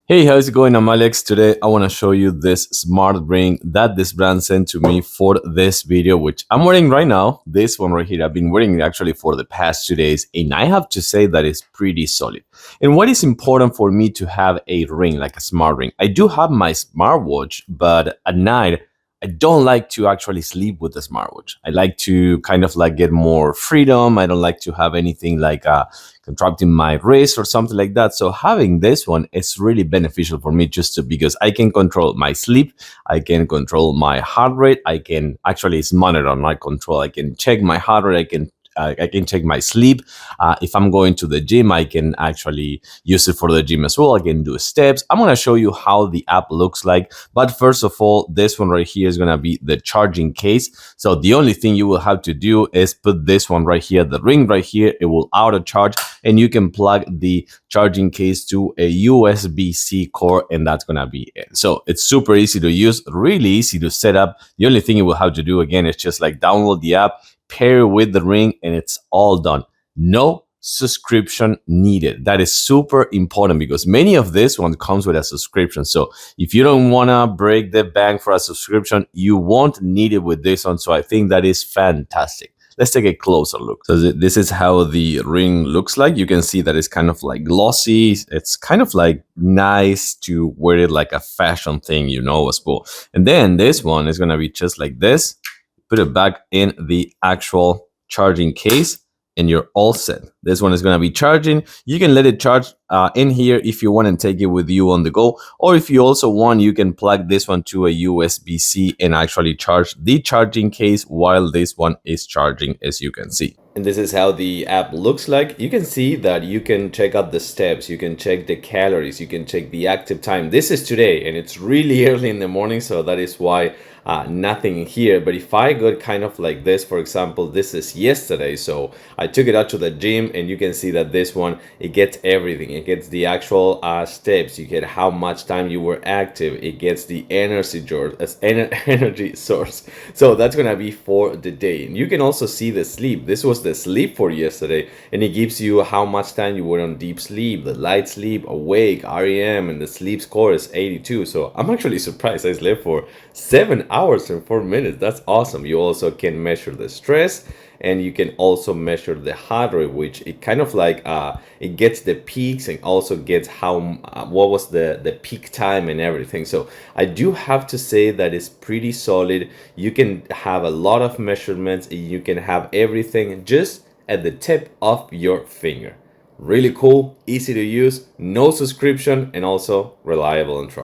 Hey, how's it going? I'm Alex. Today, I want to show you this smart ring that this brand sent to me for this video, which I'm wearing right now. This one right here, I've been wearing it actually for the past 2 days, and I have to say that it's pretty solid. And what is important for me to have a ring, like a smart ring? I do have my smartwatch, but at night, I don't like to actually sleep with the smartwatch. I like to kind of like get more freedom. I don't like to have anything like contracting my wrist or something like that. So having this one is really beneficial for me because I can control my sleep, I can control my heart rate, I can actually it's monitor on my control. I can check my heart rate, I can check my sleep. If I'm going to the gym, I can actually use it for the gym as well. I can do steps. I'm going to show you how the app looks like. But first of all, this one right here is going to be the charging case. So the only thing you will have to do is put this one right here, the ring right here. It will auto charge and you can plug the charging case to a USB-C cord and that's going to be it. So it's super easy to use, really easy to set up. The only thing you will have to do again is just like download the app, pair it with the ring, and it's all done. No subscription needed. That is super important because many of this one comes with a subscription. So if you don't want to break the bank for a subscription, you won't need it with this one. So I think that is fantastic. Let's take a closer look. So this is how the ring looks like. You can see that it's kind of like glossy. It's kind of like nice to wear it like a fashion thing, as well. And then this one is going to be just like this. Put it back in the actual charging case and you're all set. This one is going to be charging. You can let it charge in here if you want and take it with you on the go, or if you also want, you can plug this one to a USB-C and actually charge the charging case while this one is charging, as you can see. And this is how the app looks like. You can see that you can check out the steps, you can check the calories, you can check the active time. This is today and it's really early in the morning, so that is why nothing here. But if I go kind of like this, for example, this is yesterday, so I took it out to the gym and you can see that this one, it gets everything. It gets the actual steps, you get how much time you were active, it gets the energy source. So that's gonna be for the day. And you can also see the sleep. This was the sleep for yesterday, and it gives you how much time you were on deep sleep, the light sleep, awake, REM, and the sleep score is 82. So I'm actually surprised I slept for 7 hours and 4 minutes. That's awesome. You also can measure the stress, and you can also measure the heart rate, which it kind of like it gets the peaks and also gets how what was the peak time and everything. So I do have to say that it's pretty solid. You can have a lot of measurements and you can have everything just at the tip of your finger. Really cool, easy to use, no subscription, and also reliable and trustworthy.